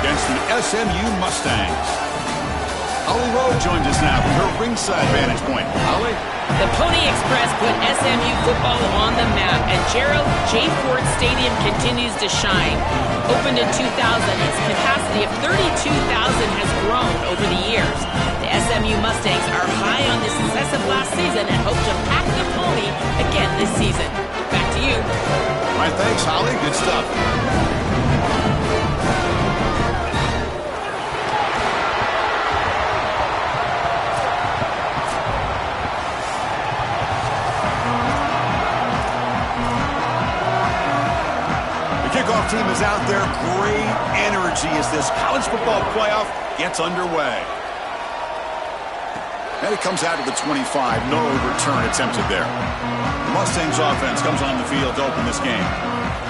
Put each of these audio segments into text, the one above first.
against the SMU Mustangs. Holly Rowe joins us now from her ringside vantage point. Holly? The Pony Express put SMU football on the map, and Gerald J. Ford Stadium continues to shine. Opened in 2000, its capacity of 32,000 has grown over the years. The SMU Mustangs are high on the success of last season and hope to pack the Pony again this season. Back to you. All right, thanks, Holly. Good stuff. Kickoff team is out there. Great energy as this college football playoff gets underway. And it comes out to the 25. No return attempted there. The Mustangs offense comes on the field to open this game.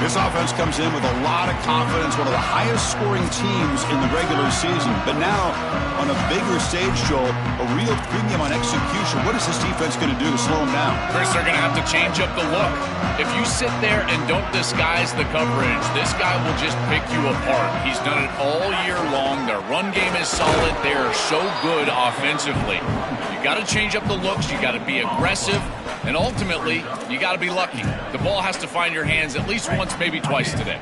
This offense comes in with a lot of confidence, one of the highest scoring teams in the regular season. But now, on a bigger stage, Joel, a real premium on execution. What is this defense going to do to slow them down? Chris, they're going to have to change up the look. If you sit there and don't disguise the coverage, this guy will just pick you apart. He's done it all year long. Their run game is solid. They are so good offensively. You got to change up the looks. You got to be aggressive. And ultimately, you got to be lucky. The ball has to find your hands at least once, maybe twice today.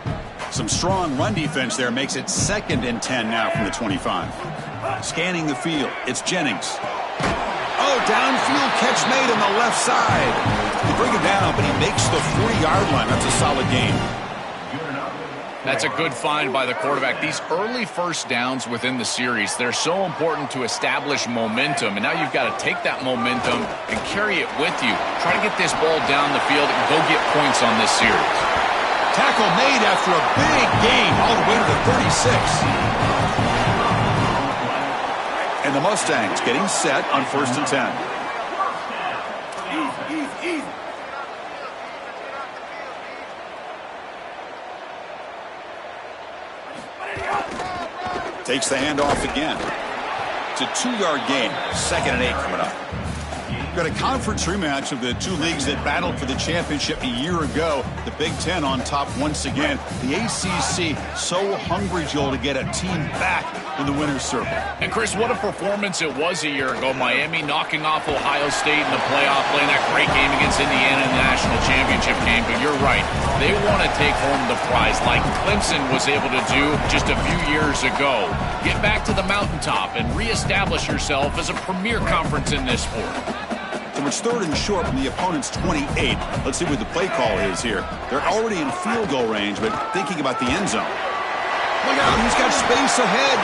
Some strong run defense there makes it 2nd and 10 now from the 25. Scanning the field, it's Jennings. Oh, downfield catch made on the left side. They bring him down, but he makes the 40-yard line. That's a solid gain. That's a good find by the quarterback. These early first downs within the series, they're so important to establish momentum. And now you've got to take that momentum and carry it with you. Try to get this ball down the field and go get points on this series. Tackle made after a big gain all the way to the 36. And the Mustangs getting set on 1st and 10. Takes the handoff again. It's a 2-yard gain. 2nd and 8 coming up. We've got a conference rematch of the two leagues that battled for the championship a year ago. The Big Ten on top once again. The ACC so hungry, Joel, to get a team back in the winner's circle. And Chris, what a performance it was a year ago. Miami knocking off Ohio State in the playoff, playing that great game against Indiana in the national championship game. But you're right. They want to take home the prize like Clemson was able to do just a few years ago. Get back to the mountaintop and reestablish yourself as a premier conference in this sport. So it's 3rd and short from the opponent's 28. Let's see what the play call is here. They're already in field goal range, but thinking about the end zone. Look out, he's got space ahead.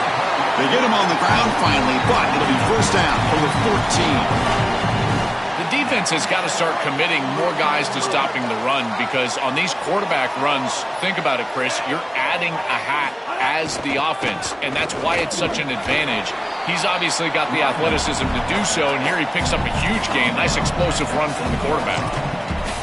They get him on the ground finally, but it'll be 1st down from the 14. The defense has got to start committing more guys to stopping the run because on these quarterback runs, think about it, Chris, you're adding a hat as the offense, and that's why it's such an advantage. He's obviously got the athleticism to do so, and here he picks up a huge gain. Nice explosive run from the quarterback.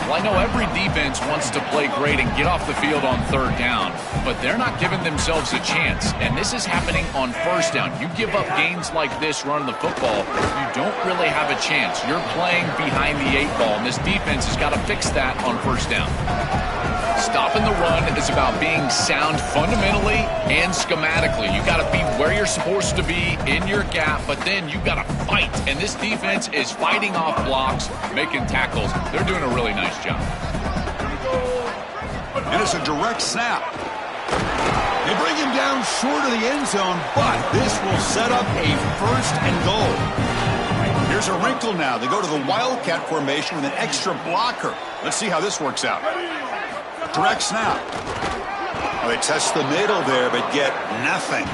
Well, I know every defense wants to play great and get off the field on 3rd down, but they're not giving themselves a chance, and this is happening on 1st down. You give up gains like this running the football, you don't really have a chance. You're playing behind the 8 ball, and this defense has got to fix that on 1st down. Stopping the run is about being sound fundamentally and schematically. You got to be where you're supposed to be in your gap, but then you got to fight. And this defense is fighting off blocks, making tackles. They're doing a really nice job. And it's a direct snap. They bring him down short of the end zone, but this will set up a 1st and goal. Here's a wrinkle now. They go to the Wildcat formation with an extra blocker. Let's see how this works out. Direct snap. Well, they test the middle there, but get nothing.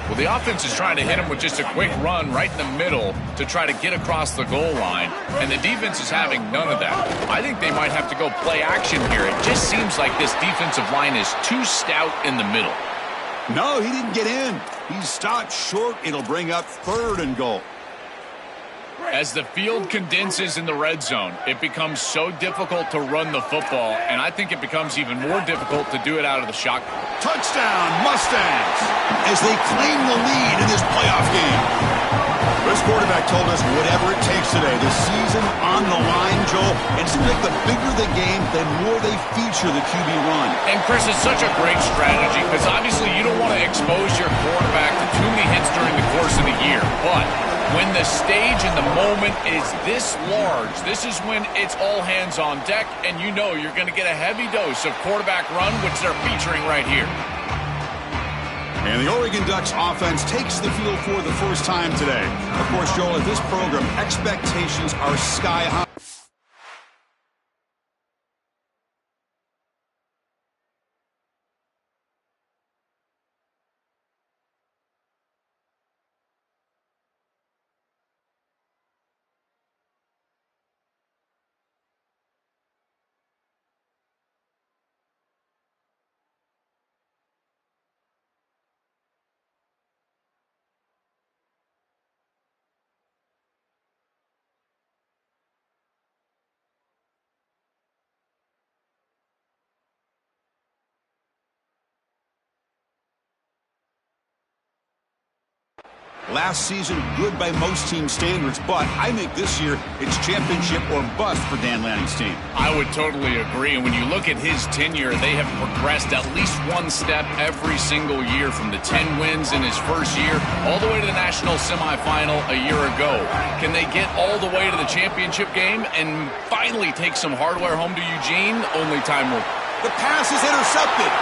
Well, the offense is trying to hit him with just a quick run right in the middle to try to get across the goal line, and the defense is having none of that. I think they might have to go play action here. It just seems like this defensive line is too stout in the middle. No, he didn't get in. He stopped short. It'll bring up 3rd and goal. As the field condenses in the red zone, it becomes so difficult to run the football, and I think it becomes even more difficult to do it out of the shotgun. Touchdown, Mustangs, as they claim the lead in this playoff game. This quarterback told us whatever it takes today. The season on the line, Joel. And it seems like the bigger the game, the more they feature the QB run. And, Chris, it's such a great strategy because obviously you don't want to expose your quarterback to too many hits during the course of the year. But when the stage and the moment is this large, this is when it's all hands on deck, and you know you're going to get a heavy dose of quarterback run, which they're featuring right here. And the Oregon Ducks offense takes the field for the first time today. Of course, Joel, at this program, expectations are sky high. Last season, good by most team standards, but I think this year it's championship or bust for Dan Lanning's team. I would totally agree. And when you look at his tenure, they have progressed at least one step every single year, from the 10 wins in his first year all the way to the national semifinal a year ago. Can they get all the way to the championship game and finally take some hardware home to Eugene? Only time will. The pass is intercepted.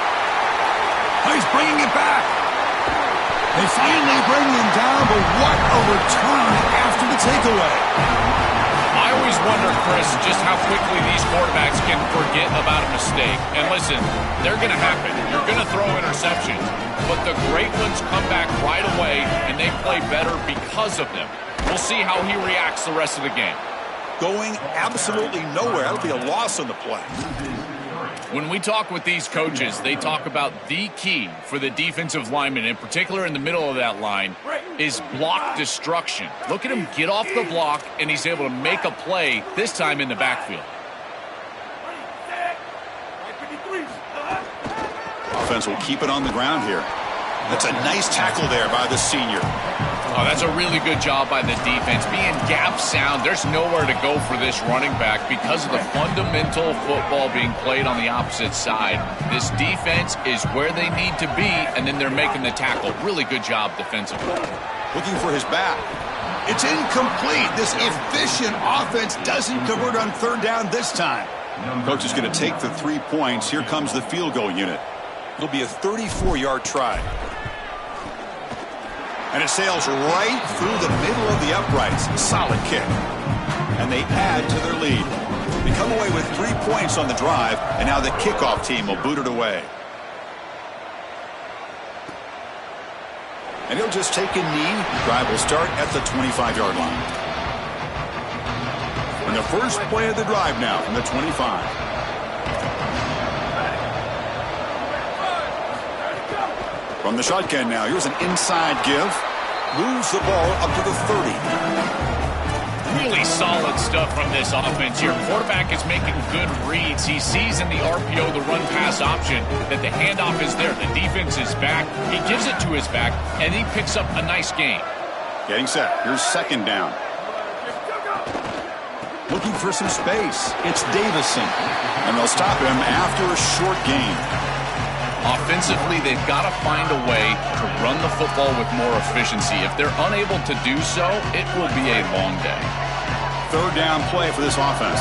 He's bringing it back. They finally bring him down, but what a return after the takeaway. I always wonder, Chris, just how quickly these quarterbacks can forget about a mistake. And listen, they're going to happen. You're going to throw interceptions, but the great ones come back right away, and they play better because of them. We'll see how he reacts the rest of the game. Going absolutely nowhere. That'll be a loss on the play. When we talk with these coaches, they talk about the key for the defensive lineman, in particular in the middle of that line, is block destruction. Look at him get off the block, and he's able to make a play, this time in the backfield. Offense will keep it on the ground here. That's a nice tackle there by the senior. Oh, that's a really good job by the defense. Being gap sound, there's nowhere to go for this running back because of the fundamental football being played on the opposite side. This defense is where they need to be, and then they're making the tackle. Really good job defensively. Looking for his back. It's incomplete. This efficient offense doesn't convert on third down this time. Coach is going to take the 3 points. Here comes the field goal unit. It'll be a 34-yard try. And it sails right through the middle of the uprights. Solid kick. And they add to their lead. They come away with 3 points on the drive, and now the kickoff team will boot it away. And he'll just take a knee. Drive will start at the 25-yard line. And the first play of the drive now from the 25. From the shotgun now, here's an inside give. Moves the ball up to the 30. Really solid stuff from this offense. Your quarterback is making good reads. He sees in the RPO, the run-pass option, that the handoff is there. The defense is back. He gives it to his back, and he picks up a nice gain. Getting set. Here's second down. Looking for some space. It's Davison. And they'll stop him after a short gain. Offensively, they've got to find a way to run the football with more efficiency. If they're unable to do so, it will be a long day. Third down play for this offense.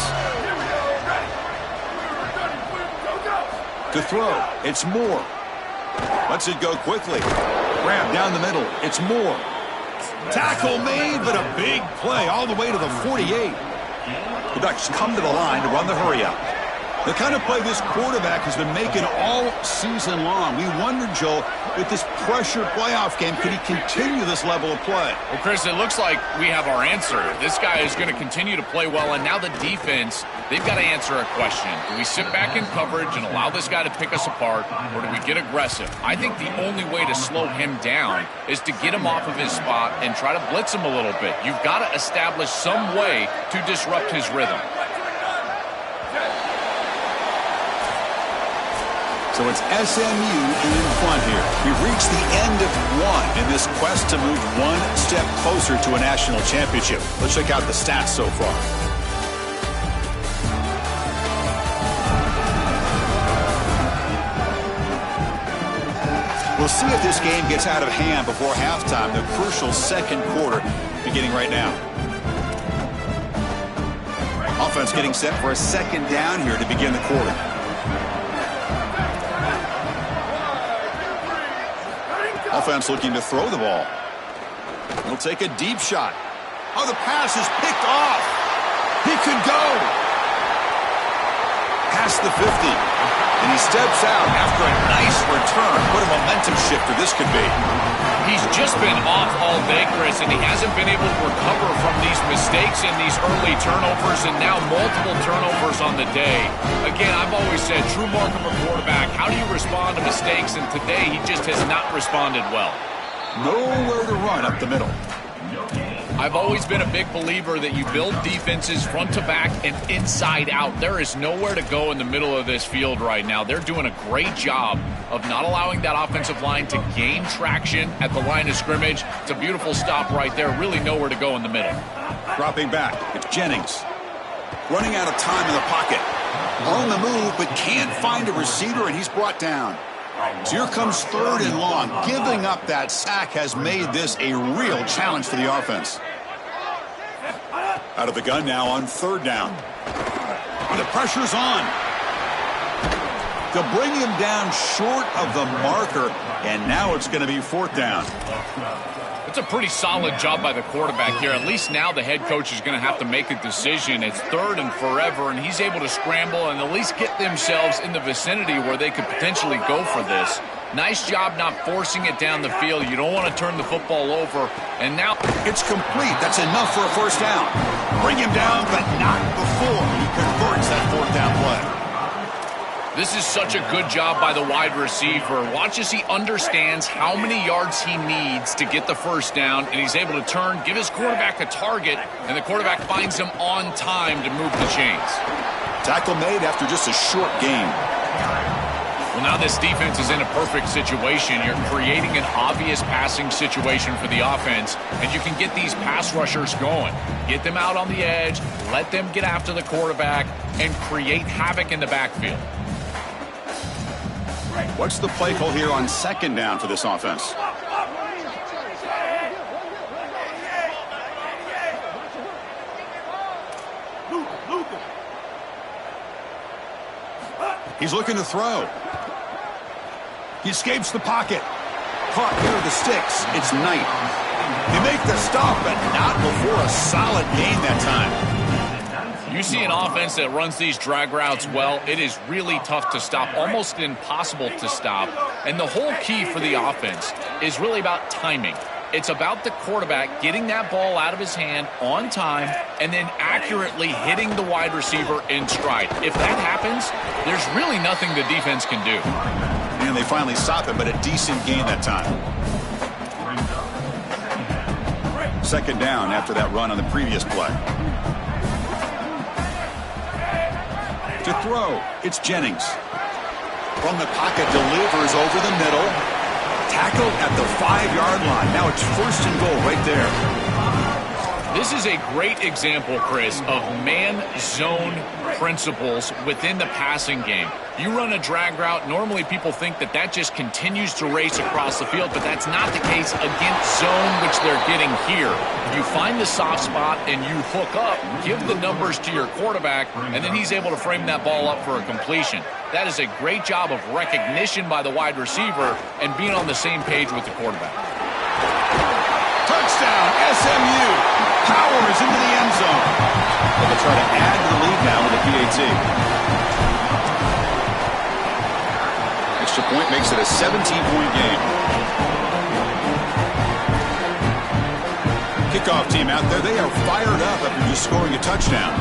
To throw, it's Moore. Lets it go quickly. Grab down the middle, it's Moore. Tackle made, but a big play all the way to the 48. The Ducks come to the line to run the hurry up. The kind of play this quarterback has been making all season long. We wondered, Joel, with this pressure playoff game, could he continue this level of play? Well, Chris, it looks like we have our answer. This guy is going to continue to play well, and now the defense, they've got to answer a question. Do we sit back in coverage and allow this guy to pick us apart, or do we get aggressive? I think the only way to slow him down is to get him off of his spot and try to blitz him a little bit. You've got to establish some way to disrupt his rhythm. So it's SMU in front here. We've reached the end of one in this quest to move one step closer to a national championship. Let's check out the stats so far. We'll see if this game gets out of hand before halftime, the crucial second quarter beginning right now. Offense getting set for a second down here to begin the quarter. Offense looking to throw the ball. He'll take a deep shot. Oh, the pass is picked off. He could go past the 50. And he steps out after a nice return. What a momentum shifter this could be. He's just been off all day, Chris, and he hasn't been able to recover from these mistakes and these early turnovers, and now multiple turnovers on the day. Again, I've always said, true mark of a quarterback, how do you respond to mistakes? And today, he just has not responded well. Nowhere to run up the middle. I've always been a big believer that you build defenses front to back and inside out. There is nowhere to go in the middle of this field right now. They're doing a great job of not allowing that offensive line to gain traction at the line of scrimmage. It's a beautiful stop right there. Really nowhere to go in the middle. Dropping back, it's Jennings. Running out of time in the pocket. On the move, but can't find a receiver, and he's brought down. So here comes third and long. Giving up that sack has made this a real challenge for the offense. Out of the gun now on third down. The pressure's on. To bring him down short of the marker, and now it's going to be fourth down. It's a pretty solid job by the quarterback here. At least now the head coach is going to have to make a decision. It's third and forever, and he's able to scramble and at least get themselves in the vicinity where they could potentially go for this. Nice job not forcing it down the field. You don't want to turn the football over. And now it's complete. That's enough for a first down. Bring him down, but not before he converts that fourth down play. This is such a good job by the wide receiver. Watch as he understands how many yards he needs to get the first down, and he's able to turn, give his quarterback a target, and the quarterback finds him on time to move the chains. Tackle made after just a short game. Well, now this defense is in a perfect situation. You're creating an obvious passing situation for the offense, and you can get these pass rushers going. Get them out on the edge, let them get after the quarterback, and create havoc in the backfield. What's the play call here on second down for this offense? He's looking to throw. He escapes the pocket. Caught near the sticks. It's Knight. They make the stop, but not before a solid gain that time. You see an offense that runs these drag routes well, it is really tough to stop, almost impossible to stop. And the whole key for the offense is really about timing. It's about the quarterback getting that ball out of his hand on time and then accurately hitting the wide receiver in stride. If that happens, there's really nothing the defense can do. And they finally stop it, but a decent gain that time. Second down after that run on the previous play. To throw, it's Jennings. From the pocket, delivers over the middle. Tackle at the 5-yard line. Now it's first and goal right there. This is a great example, Chris, of man-zone principles within the passing game. You run a drag route, normally people think that that just continues to race across the field, but that's not the case against zone, which they're getting here. You find the soft spot and you hook up, give the numbers to your quarterback, and then he's able to frame that ball up for a completion. That is a great job of recognition by the wide receiver and being on the same page with the quarterback. Touchdown, SMU. Powers into the end zone. They'll try to add to the lead now with a PAT. Extra point makes it a 17-point game. Kickoff team out there, they are fired up after just scoring a touchdown.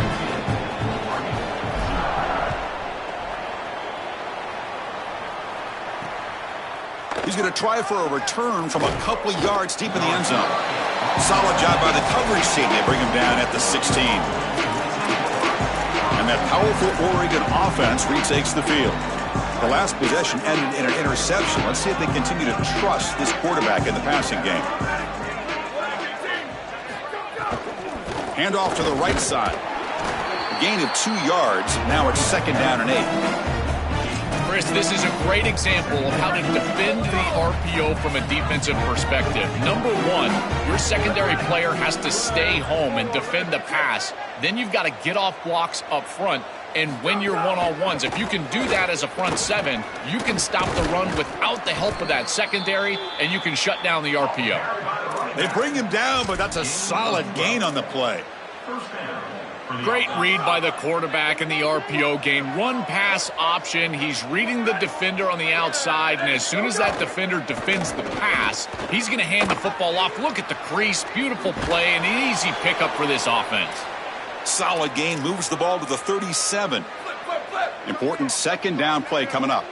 He's going to try for a return from a couple yards deep in the end zone. Solid job by the coverage team. They bring him down at the 16. And that powerful Oregon offense retakes the field. The last possession ended in an interception. Let's see if they continue to trust this quarterback in the passing game. Handoff to the right side. A gain of 2 yards. Now it's second down and 8. Chris, this is a great example of how to defend the RPO from a defensive perspective. Number one, your secondary player has to stay home and defend the pass. Then you've got to get off blocks up front and win your one-on-ones. If you can do that as a front seven, you can stop the run without the help of that secondary, and you can shut down the RPO. They bring him down, but that's a solid gain on the play. Great read by the quarterback in the RPO game. Run-pass option. He's reading the defender on the outside, and as soon as that defender defends the pass, he's going to hand the football off. Look at the crease. Beautiful play, and an easy pickup for this offense. Solid gain, moves the ball to the 37. Important second down play coming up.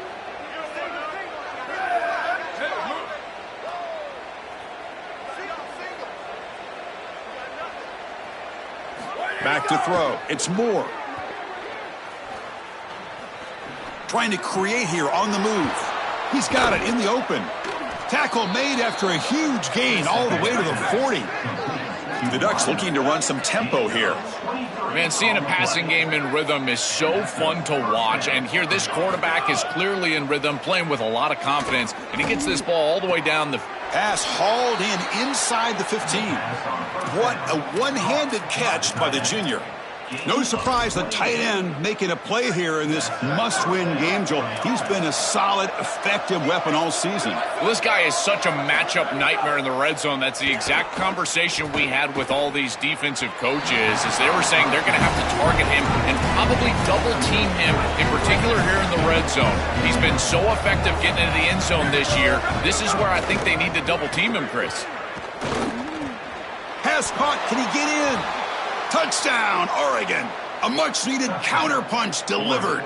Back to throw. It's Moore. Trying to create here on the move. He's got it in the open. Tackle made after a huge gain all the way to the 40. The Ducks looking to run some tempo here. Man, seeing a passing game in rhythm is so fun to watch. And here, this quarterback is clearly in rhythm, playing with a lot of confidence. And he gets this ball all the way down the... Pass hauled in inside the 15. What a one-handed catch by the junior. No surprise the tight end making a play here in this must-win game, Joel. He's been a solid, effective weapon all season. Well, this guy is such a matchup nightmare in the red zone. That's the exact conversation we had with all these defensive coaches, as they were saying they're going to have to target him and probably double-team him, in particular here in the red zone. He's been so effective getting into the end zone this year. This is where I think they need to double-team him, Chris. Pass caught. Can he get in? Touchdown, Oregon. A much-needed counterpunch delivered.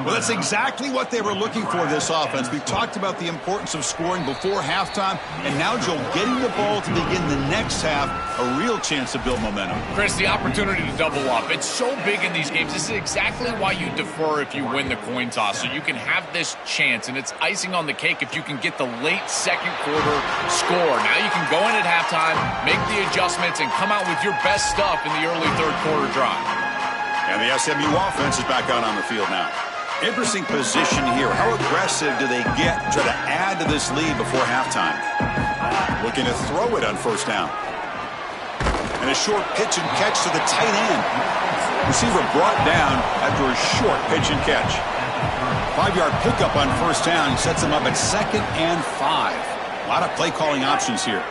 Well, that's exactly what they were looking for, this offense. We talked about the importance of scoring before halftime, and now, Joel, getting the ball to begin the next half, a real chance to build momentum. Chris, the opportunity to double up. It's so big in these games. This is exactly why you defer if you win the coin toss, so you can have this chance, and it's icing on the cake if you can get the late second quarter score. Now you can go in at halftime, make the adjustments, and come out with your best stuff in the early third quarter drive. And the SMU offense is back out on the field now. Interesting position here. How aggressive do they get to try to add to this lead before halftime? Looking to throw it on first down. And a short pitch and catch to the tight end. Receiver brought down after a short pitch and catch. 5-yard pickup on first down sets him up at 2nd and 5. A lot of play calling options here.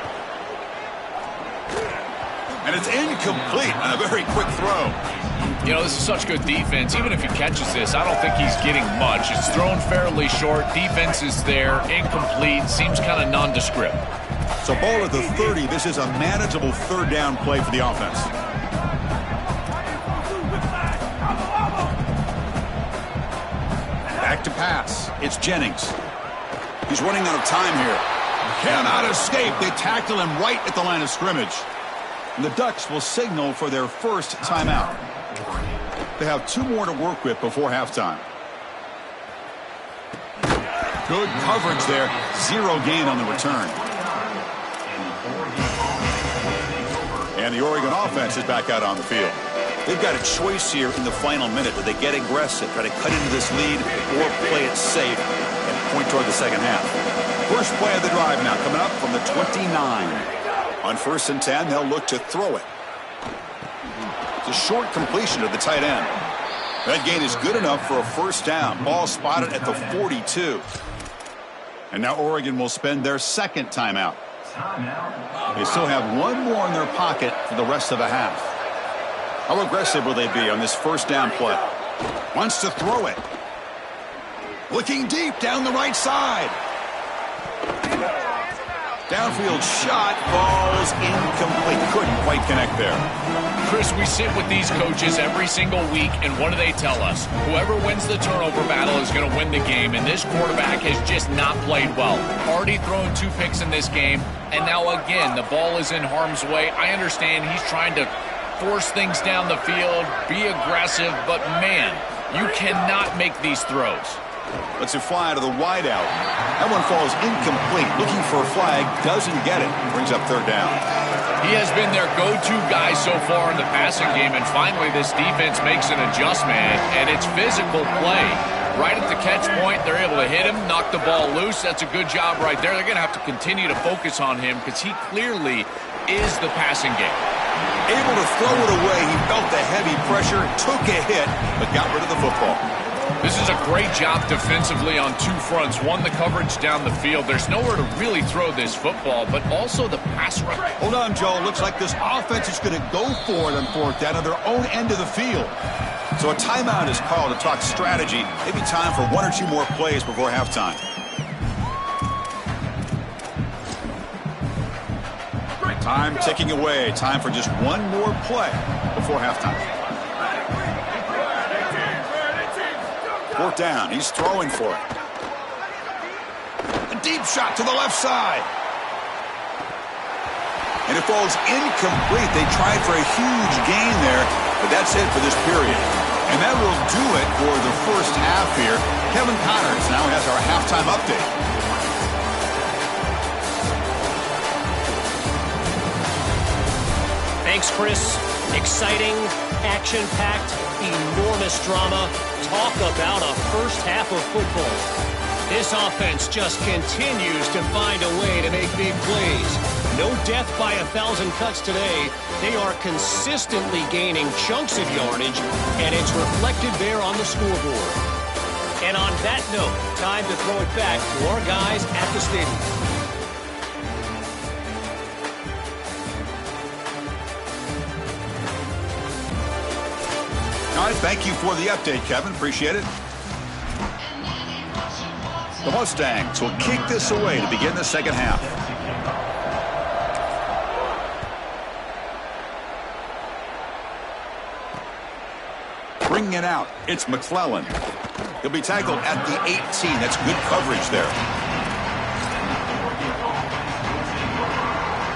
And it's incomplete on a very quick throw. You know, this is such good defense. Even if he catches this, I don't think he's getting much. It's thrown fairly short. Defense is there. Incomplete. Seems kind of nondescript. So ball at the 30. This is a manageable third down play for the offense. Back to pass. It's Jennings. He's running out of time here. Cannot escape. They tackle him right at the line of scrimmage. And the Ducks will signal for their first timeout. They have 2 more to work with before halftime. Good coverage there. 0 gain on the return. And the Oregon offense is back out on the field. They've got a choice here in the final minute. Do they get aggressive, try to cut into this lead, or play it safe and point toward the second half? First play of the drive now coming up from the 29. On 1st and 10, they'll look to throw it. It's a short completion to the tight end. That gain is good enough for a first down. Ball spotted at the 42. And now Oregon will spend their second timeout. They still have 1 more in their pocket for the rest of the half. How aggressive will they be on this first down play? Wants to throw it. Looking deep down the right side. Downfield shot falls incomplete. Couldn't quite connect there. Chris, we sit with these coaches every single week, and what do they tell us? Whoever wins the turnover battle is going to win the game, and this quarterback has just not played well. Already thrown 2 picks in this game, and now again, the ball is in harm's way. I understand he's trying to force things down the field, be aggressive, but man, you cannot make these throws. Let's fly to the wideout. That one falls incomplete. Looking for a flag, doesn't get it. Brings up third down. He has been their go-to guy so far in the passing game, and finally this defense makes an adjustment, and it's physical play. Right at the catch point, they're able to hit him, knock the ball loose. That's a good job right there. They're going to have to continue to focus on him because he clearly is the passing game. Able to throw it away. He felt the heavy pressure, took a hit, but got rid of the football. This is a great job defensively on two fronts. One, the coverage down the field. There's nowhere to really throw this football, but also the pass rush. Hold on, Joe. Looks like this offense is going to go for it on fourth down on their own end of the field. So a timeout is called to talk strategy. Maybe time for one or two more plays before halftime. Time ticking away. Time for just one more play before halftime. Fourth down. He's throwing for it. A deep shot to the left side. And it falls incomplete. They tried for a huge gain there, but that's it for this period. And that will do it for the first half here. Kevin Connors now has our halftime update. Thanks, Chris. Exciting, action-packed, enormous drama. Talk about a first half of football. This offense just continues to find a way to make big plays. No death by 1,000 cuts today. They are consistently gaining chunks of yardage, and it's reflected there on the scoreboard. And on that note, time to throw it back to our guys at the stadium. All right, thank you for the update, Kevin. Appreciate it. The Mustangs will kick this away to begin the second half. Bringing it out, it's McClellan. He'll be tackled at the 18. That's good coverage there.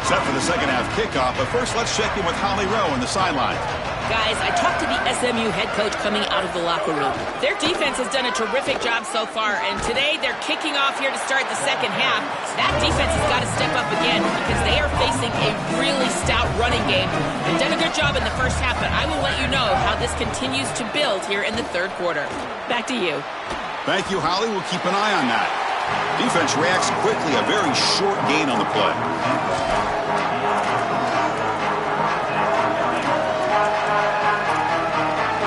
Set for the second half kickoff, but first let's check in with Holly Rowe on the sideline. Guys, I talked to the SMU head coach coming out of the locker room. Their defense has done a terrific job so far, and today they're kicking off here to start the second half. That defense has got to step up again because they are facing a really stout running game. They've done a good job in the first half, but I will let you know how this continues to build here in the third quarter. Back to you. Thank you, Holly. We'll keep an eye on that. Defense reacts quickly, a very short gain on the play.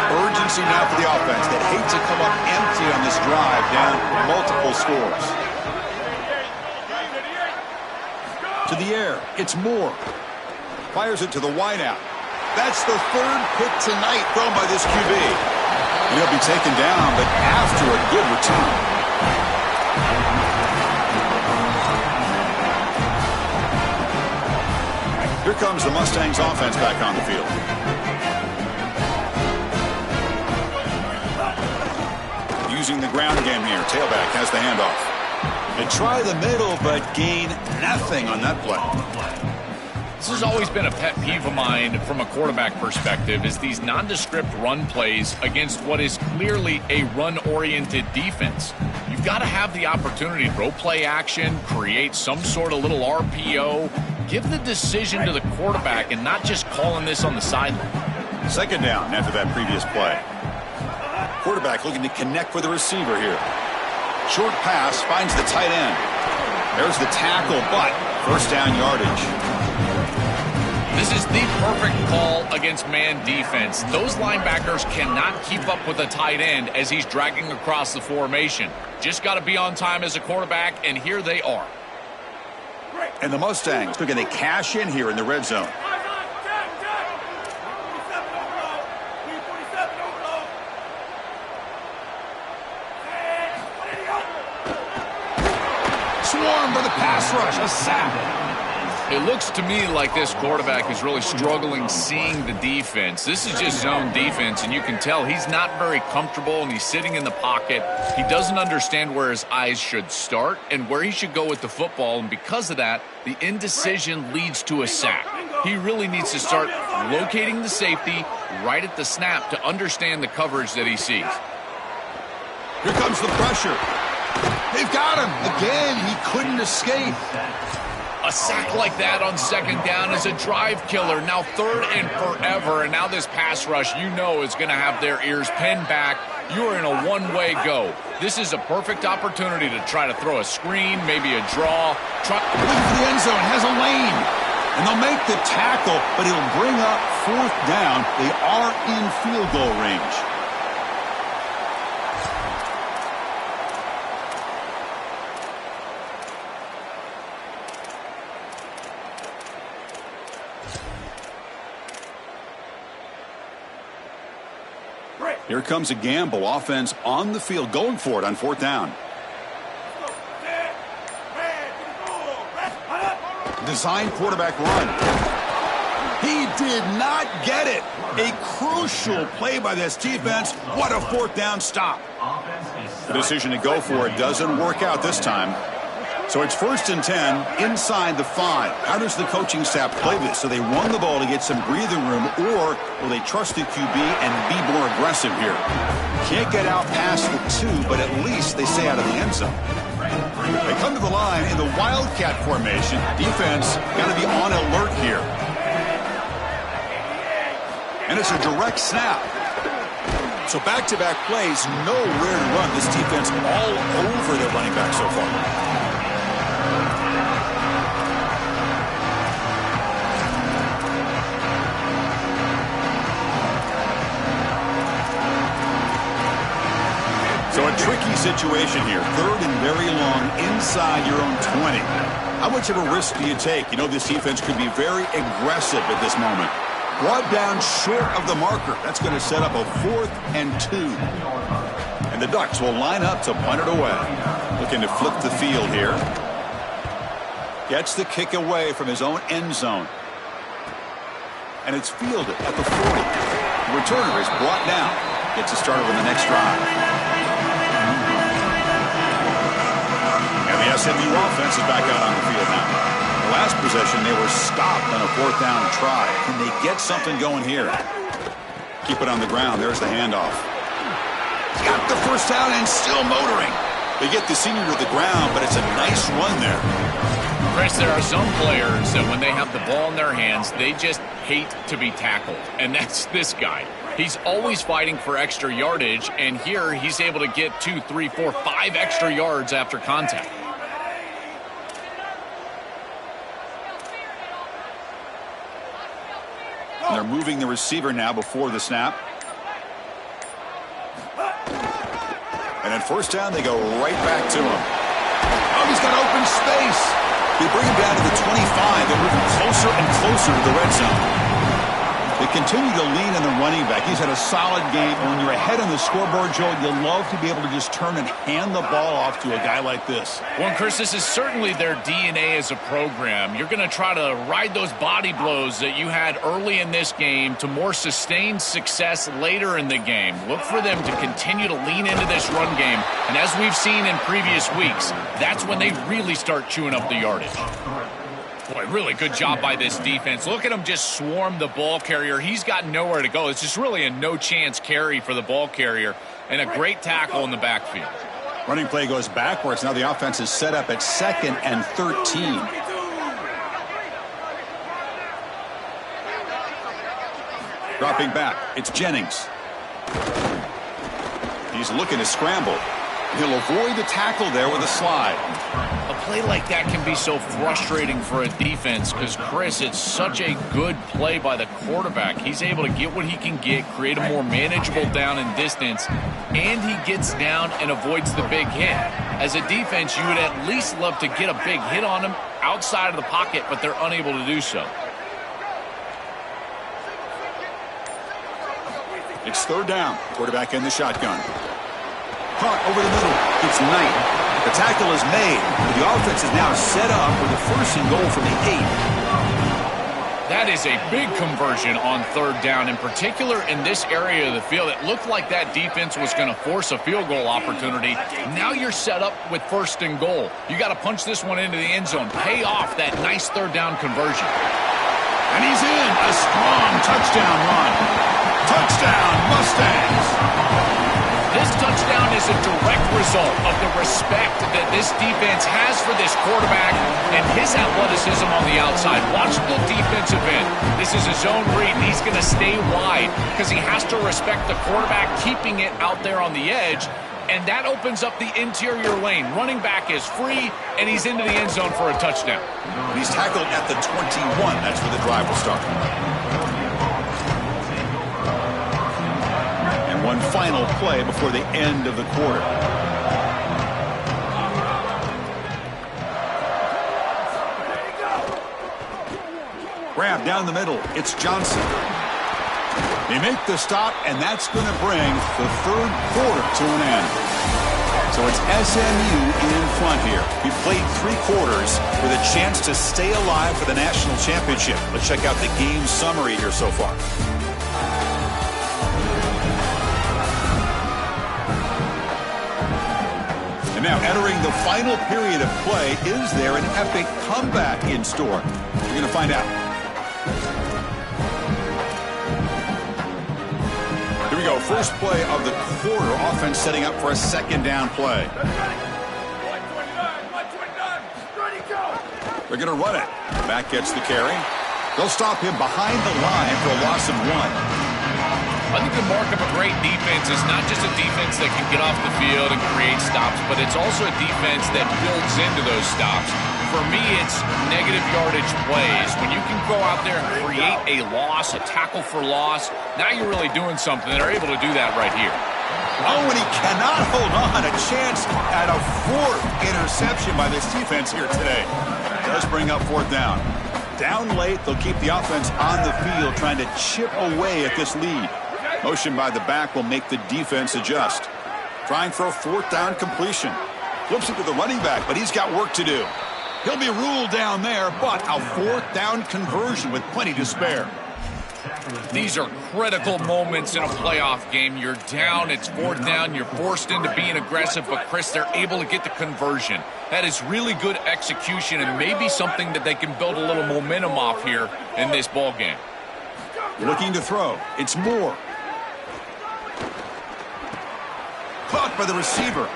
Urgency now for the offense that hates to come up empty on this drive, down multiple scores. To the air, it's Moore. Fires it to the wideout. That's the third pick tonight thrown by this QB. And he'll be taken down, but after a good return. Here comes the Mustangs offense back on the field. Using the ground game here. Tailback has the handoff. They try the middle, but gain nothing on that play. This has always been a pet peeve of mine from a quarterback perspective, is these nondescript run plays against what is clearly a run-oriented defense. You've got to have the opportunity to throw play action, create some sort of little RPO, give the decision to the quarterback and not just calling this on the sideline. Second down after that previous play. Quarterback looking to connect with the receiver here. Short pass finds the tight end. There's the tackle, but first down yardage. This is the perfect call against man defense. Those linebackers cannot keep up with the tight end as he's dragging across the formation. Just got to be on time as a quarterback, and here they are. And the Mustangs looking to cash in here in the red zone. Swarm for the pass rush, a sack. It looks to me like this quarterback is really struggling seeing the defense. This is just zone defense, and you can tell he's not very comfortable, and he's sitting in the pocket. He doesn't understand where his eyes should start and where he should go with the football, and because of that, the indecision leads to a sack. He really needs to start locating the safety right at the snap to understand the coverage that he sees. Here comes the pressure. They've got him. Again, he couldn't escape. A sack like that on second down is a drive killer. Now third and forever, and now this pass rush, you know, is going to have their ears pinned back. you are in a one-way go. This is a perfect opportunity to try to throw a screen, maybe a draw. Looking for the end zone, has a lane. And they'll make the tackle, but he'll bring up 4th down. They are in field goal range. Here comes a gamble. Offense on the field, going for it on 4th down. Design quarterback run. He did not get it. A crucial play by this defense. What a 4th down stop. The decision to go for it doesn't work out this time. So it's 1st and 10 inside the 5. How does the coaching staff play this? So they run the ball to get some breathing room, or will they trust the QB and be more aggressive here? Can't get out past the 2, but at least they stay out of the end zone. They come to the line in the Wildcat formation. Defense got to be on alert here. And it's a direct snap. So back-to-back plays, nowhere to run. This defense all over their running back so far. So a tricky situation here. 3rd and very long inside your own 20. How much of a risk do you take? You know this defense could be very aggressive at this moment. Brought down short of the marker. That's going to set up a 4th and 2. And the Ducks will line up to punt it away. Looking to flip the field here. Gets the kick away from his own end zone. And it's fielded at the 40. The returner is brought down. Gets a start on the next drive. The SMU offense is back out on the field now. The last possession, they were stopped on a 4th down try. Can they get something going here? Keep it on the ground. There's the handoff. Got the 1st down and still motoring. They get the senior to the ground, but it's a nice run there. Chris, there are some players that when they have the ball in their hands, they just hate to be tackled. And that's this guy. He's always fighting for extra yardage, and here he's able to get 2, 3, 4, 5 extra yards after contact. And they're moving the receiver now before the snap. And at 1st down, they go right back to him. Oh, he's got open space. They bring him down to the 25. They're moving closer and closer to the red zone. They continue to lean on the running back. He's had a solid game. And when you're ahead on the scoreboard, Joe, you'll love to be able to just turn and hand the ball off to a guy like this. Well, Chris, this is certainly their DNA as a program. You're going to try to ride those body blows that you had early in this game to more sustained success later in the game. Look for them to continue to lean into this run game. And as we've seen in previous weeks, that's when they really start chewing up the yardage. Boy, really good job by this defense. Look at him just swarm the ball carrier. He's got nowhere to go. It's just really a no-chance carry for the ball carrier, and a great tackle in the backfield. Running play goes backwards. Now the offense is set up at 2nd and 13. Dropping back, it's Jennings. He's looking to scramble. He'll avoid the tackle there with a slide. A play like that can be so frustrating for a defense because, Chris, it's such a good play by the quarterback. He's able to get what he can get, create a more manageable down and distance, and he gets down and avoids the big hit. As a defense, you would at least love to get a big hit on him outside of the pocket, but they're unable to do so. It's 3rd down. Quarterback in the shotgun. Caught over the middle. It's Knight. The tackle is made. The offense is now set up with a 1st and goal from the 8. That is a big conversion on 3rd down, in particular in this area of the field. It looked like that defense was going to force a field goal opportunity. Now you're set up with 1st and goal. You got to punch this one into the end zone. Pay off that nice 3rd down conversion. And he's in. A strong touchdown run. Touchdown, Mustangs. This touchdown is a direct result of the respect that this defense has for this quarterback and his athleticism on the outside. Watch the defensive end. This is a zone read, and he's going to stay wide because he has to respect the quarterback keeping it out there on the edge, and that opens up the interior lane. Running back is free, and he's into the end zone for a touchdown. He's tackled at the 21. That's where the drive will start. And one final play before the end of the quarter. Grab down the middle. It's Johnson. They make the stop, and that's going to bring the third quarter to an end. So it's SMU in front here. We played 3 quarters with a chance to stay alive for the national championship. Let's check out the game summary here so far. And now entering the final period of play, is there an epic comeback in store? We're going to find out. Here we go. First play of the quarter. Offense setting up for a second down play. They're going to run it. Back gets the carry. They'll stop him behind the line for a loss of 1. I think the mark of a great defense is not just a defense that can get off the field and create stops, but it's also a defense that builds into those stops. For me, it's negative yardage plays. When you can go out there and create a loss, a tackle for loss, now you're really doing something. They're able to do that right here. Oh, and he cannot hold on. A chance at a 4th interception by this defense here today. Does bring up 4th down. Down late, they'll keep the offense on the field trying to chip away at this lead. Motion by the back will make the defense adjust. Trying for a 4th down completion. Flips it to the running back, but he's got work to do. He'll be ruled down there, but a 4th down conversion with plenty to spare. These are critical moments in a playoff game. You're down, it's 4th down, you're forced into being aggressive, but Chris, they're able to get the conversion. That is really good execution and maybe something that they can build a little momentum off here in this ball game. Looking to throw. It's Moore. Caught by the receiver.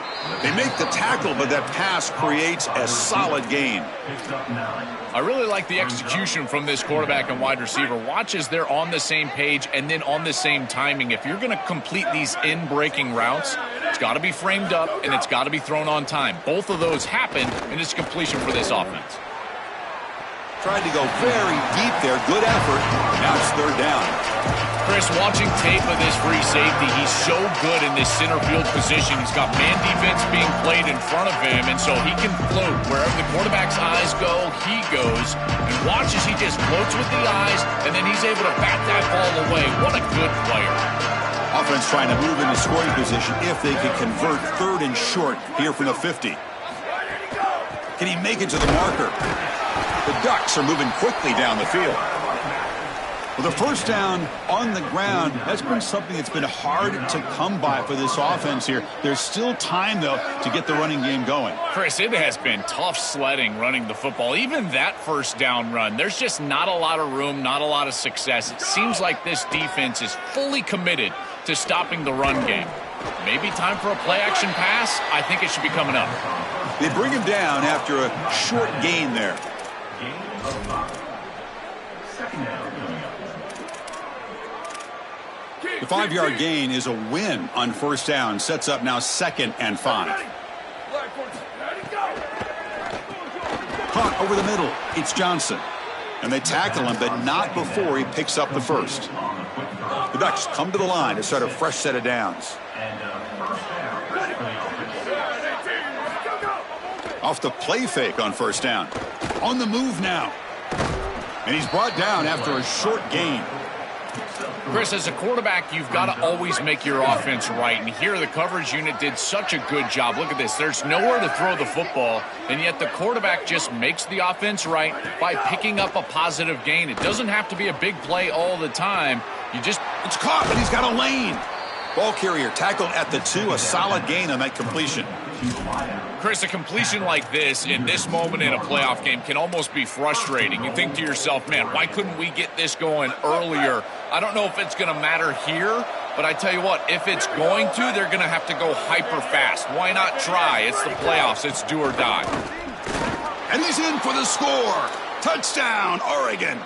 They make the tackle, but that pass creates a solid gain. I really like the execution from this quarterback and wide receiver. Watch as they're on the same page and then on the same timing. If you're going to complete these in-breaking routes, it's got to be framed up and it's got to be thrown on time. Both of those happen, and it's completion for this offense. Tried to go very deep there. Good effort. Now it's 3rd down. Chris, watching tape of this free safety, he's so good in this center field position. He's got man defense being played in front of him, and so he can float. Wherever the quarterback's eyes go, he goes. And watch as he just floats with the eyes, and then he's able to bat that ball away. What a good player. Offense trying to move into scoring position if they can convert 3rd and short here from the 50. Can he make it to the marker? The Ducks are moving quickly down the field. Well, the 1st down on the ground has been something that's been hard to come by for this offense here. There's still time, though, to get the running game going. Chris, it has been tough sledding running the football. Even that 1st down run, there's just not a lot of room, not a lot of success. It seems like this defense is fully committed to stopping the run game. Maybe time for a play-action pass? I think it should be coming up. They bring him down after a short gain there. The 5-yard gain is a win on 1st down. Sets up now 2nd and 5. Caught over the middle. It's Johnson. And they tackle him, but not before he picks up the 1st. The Ducks come to the line to start a fresh set of downs. Off the play fake on 1st down. On the move now. And he's brought down after a short gain. Chris, as a quarterback, you've got to always make your offense right. And here the coverage unit did such a good job. Look at this. There's nowhere to throw the football, and yet the quarterback just makes the offense right by picking up a positive gain. It doesn't have to be a big play all the time. It's caught, but he's got a lane. Ball carrier tackled at the 2. A solid gain on that completion. Chris, a completion like this in this moment in a playoff game can almost be frustrating. You think to yourself, man, why couldn't we get this going earlier? I don't know if it's going to matter here, But I tell you what, if it's going to, they're going to have to go hyper fast. Why not try? It's the playoffs. It's do or die. And he's in for the score. Touchdown, Oregon.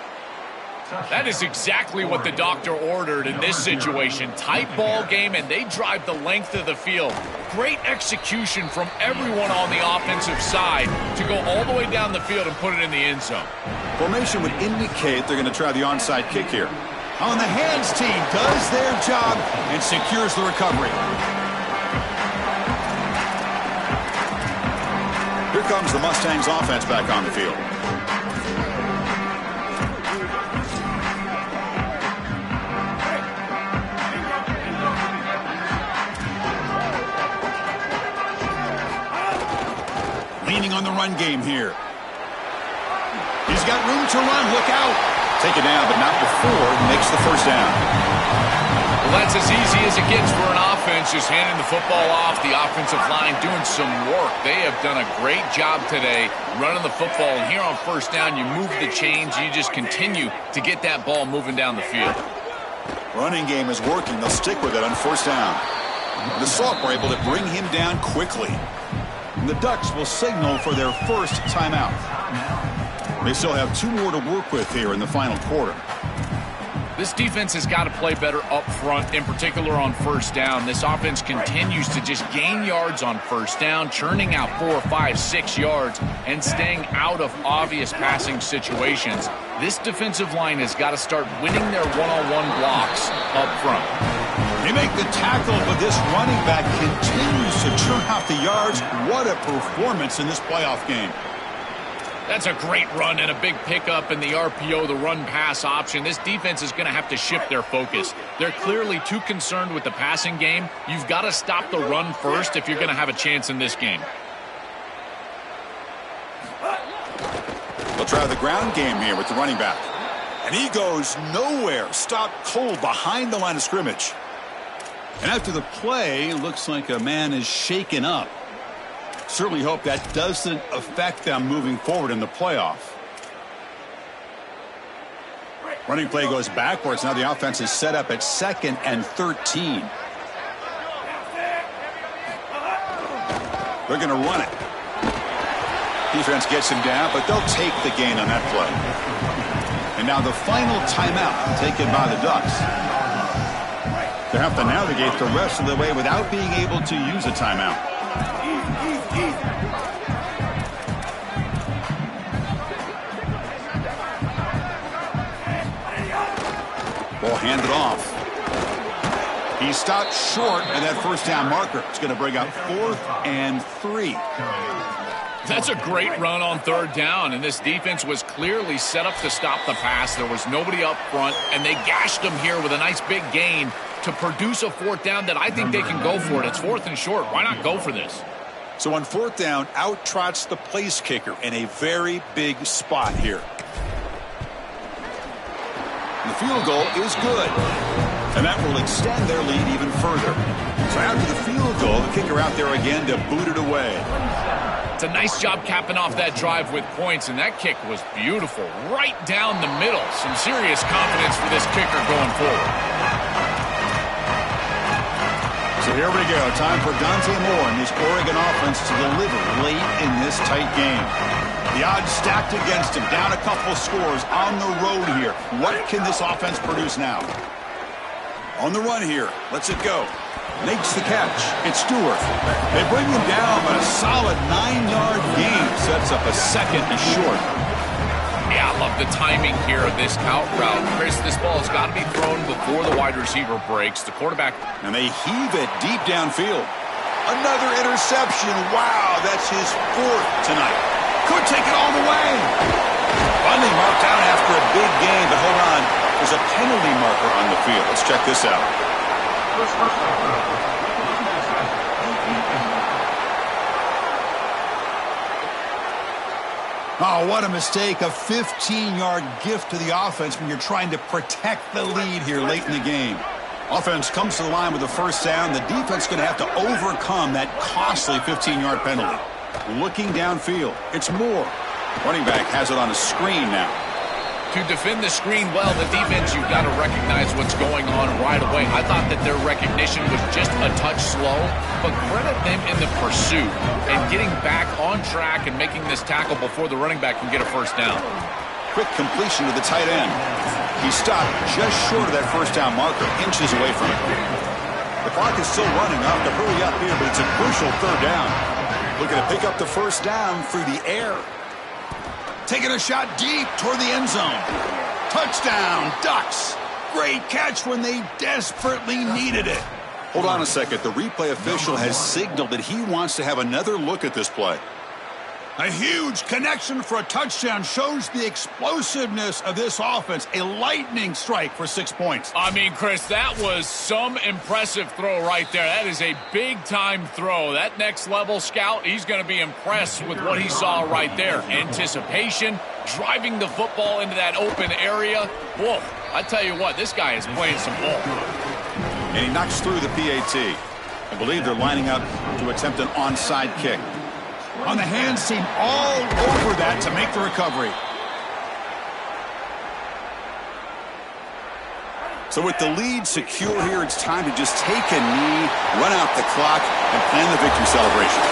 That is exactly what the doctor ordered in this situation. Tight ball game, and they drive the length of the field. Great execution from everyone on the offensive side to go all the way down the field and put it in the end zone. Formation would indicate they're going to try the onside kick here. On the hands team does their job and secures the recovery. Here comes the Mustangs offense back on the field. Leaning on the run game here. He's got room to run. Look out. Take it down, but not before he makes the first down. Well, that's as easy as it gets for an offense, just handing the football off. The offensive line doing some work. They have done a great job today running the football. And here on first down, you move the chains. You just continue to get that ball moving down the field. Running game is working. They'll stick with it on first down. The Salt were able to bring him down quickly. And the Ducks will signal for their first timeout. They still have 2 more to work with here in the final quarter. This defense has got to play better up front, in particular on first down. This offense continues to just gain yards on first down, churning out 4, 5, 6 yards, and staying out of obvious passing situations. This defensive line has got to start winning their one-on-one blocks up front. They make the tackle, but this running back continues to churn out the yards. What a performance in this playoff game. That's a great run and a big pickup in the RPO, the run-pass option. This defense is going to have to shift their focus. They're clearly too concerned with the passing game. You've got to stop the run first if you're going to have a chance in this game. They'll try the ground game here with the running back. And he goes nowhere. Stopped cold behind the line of scrimmage. And after the play, it looks like a man is shaken up. Certainly hope that doesn't affect them moving forward in the playoff. Running play goes backwards. Now the offense is set up at 2nd and 13. They're going to run it. Defense gets him down, but they'll take the gain on that play. And now the final timeout taken by the Ducks. They have to navigate the rest of the way without being able to use a timeout. Ball handed off. He stopped short at that first down marker. It's going to bring up 4th and 3. That's a great run on 3rd down, and this defense was clearly set up to stop the pass. There was nobody up front, and they gashed them here with a nice big gain to produce a 4th down that I think they can go for it. It's 4th and short. Why not go for this? So on 4th down, out trots the place kicker in a very big spot here. The field goal is good, and that will extend their lead even further. So after the field goal, the kicker out there again to boot it away. It's a nice job capping off that drive with points, and that kick was beautiful. Right down the middle. Some serious confidence for this kicker going forward. So here we go. Time for Dante Moore and this Oregon offense to deliver late in this tight game. The odds stacked against him. Down a couple scores on the road here. What can this offense produce now? On the run here. Lets it go. Makes the catch. It's Stewart. They bring him down, but a solid 9-yard gain sets up a 2nd and short. Yeah, I love the timing here of this out route. Chris, this ball has got to be thrown before the wide receiver breaks. The quarterback. And they heave it deep downfield. Another interception. Wow, that's his 4th tonight. Could take it all the way. Finally marked out after a big gain, but hold on. There's a penalty marker on the field. Let's check this out. Oh, what a mistake. A 15-yard gift to the offense when you're trying to protect the lead here late in the game. Offense comes to the line with the first down. The defense is going to have to overcome that costly 15-yard penalty. Looking downfield. It's Moore. Running back has it on a screen now. To defend the screen well, the defense, you've got to recognize what's going on right away. I thought that their recognition was just a touch slow, but credit them in the pursuit and getting back on track and making this tackle before the running back can get a first down. Quick completion to the tight end. He stopped just short of that first down marker, inches away from it. The clock is still running. Off to hurry up here, but it's a crucial third down. Looking to pick up the first down through the air. Taking a shot deep toward the end zone. Touchdown, Ducks. Great catch when they desperately needed it. Hold on a second. The replay official has signaled that he wants to have another look at this play. A huge connection for a touchdown shows the explosiveness of this offense. A lightning strike for 6 points. I mean, Chris, that was some impressive throw right there. That is a big-time throw. That next-level scout, he's going to be impressed with what he saw right there. Anticipation, driving the football into that open area. Whoa, I tell you what, this guy is playing some ball. And he knocks through the PAT. I believe they're lining up to attempt an onside kick. On the hands team all over that to make the recovery. So with the lead secure here, it's time to just take a knee, run out the clock, and plan the victory celebration.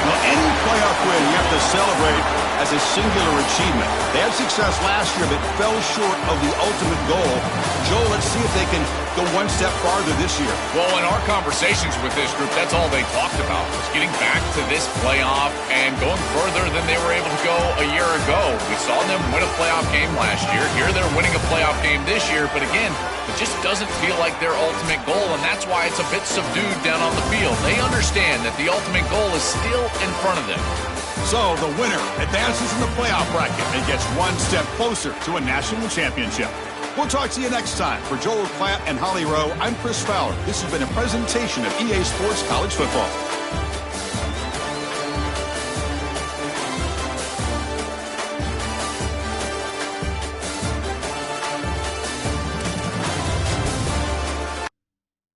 Now, any playoff win, you have to celebrate as a singular achievement. They had success last year, but fell short of the ultimate goal. Joel, let's see if they can go one step farther this year. Well, in our conversations with this group, that's all they talked about, was getting back to this playoff and going further than they were able to go a year ago. We saw them win a playoff game last year. Here they're winning a playoff game this year, but again, it just doesn't feel like their ultimate goal, and that's why it's a bit subdued down on the field. They understand that the ultimate goal is still in front of them. So the winner advances in the playoff bracket and gets one step closer to a national championship. We'll talk to you next time. For Joel Klatt and Holly Rowe, I'm Chris Fowler. This has been a presentation of EA Sports College Football.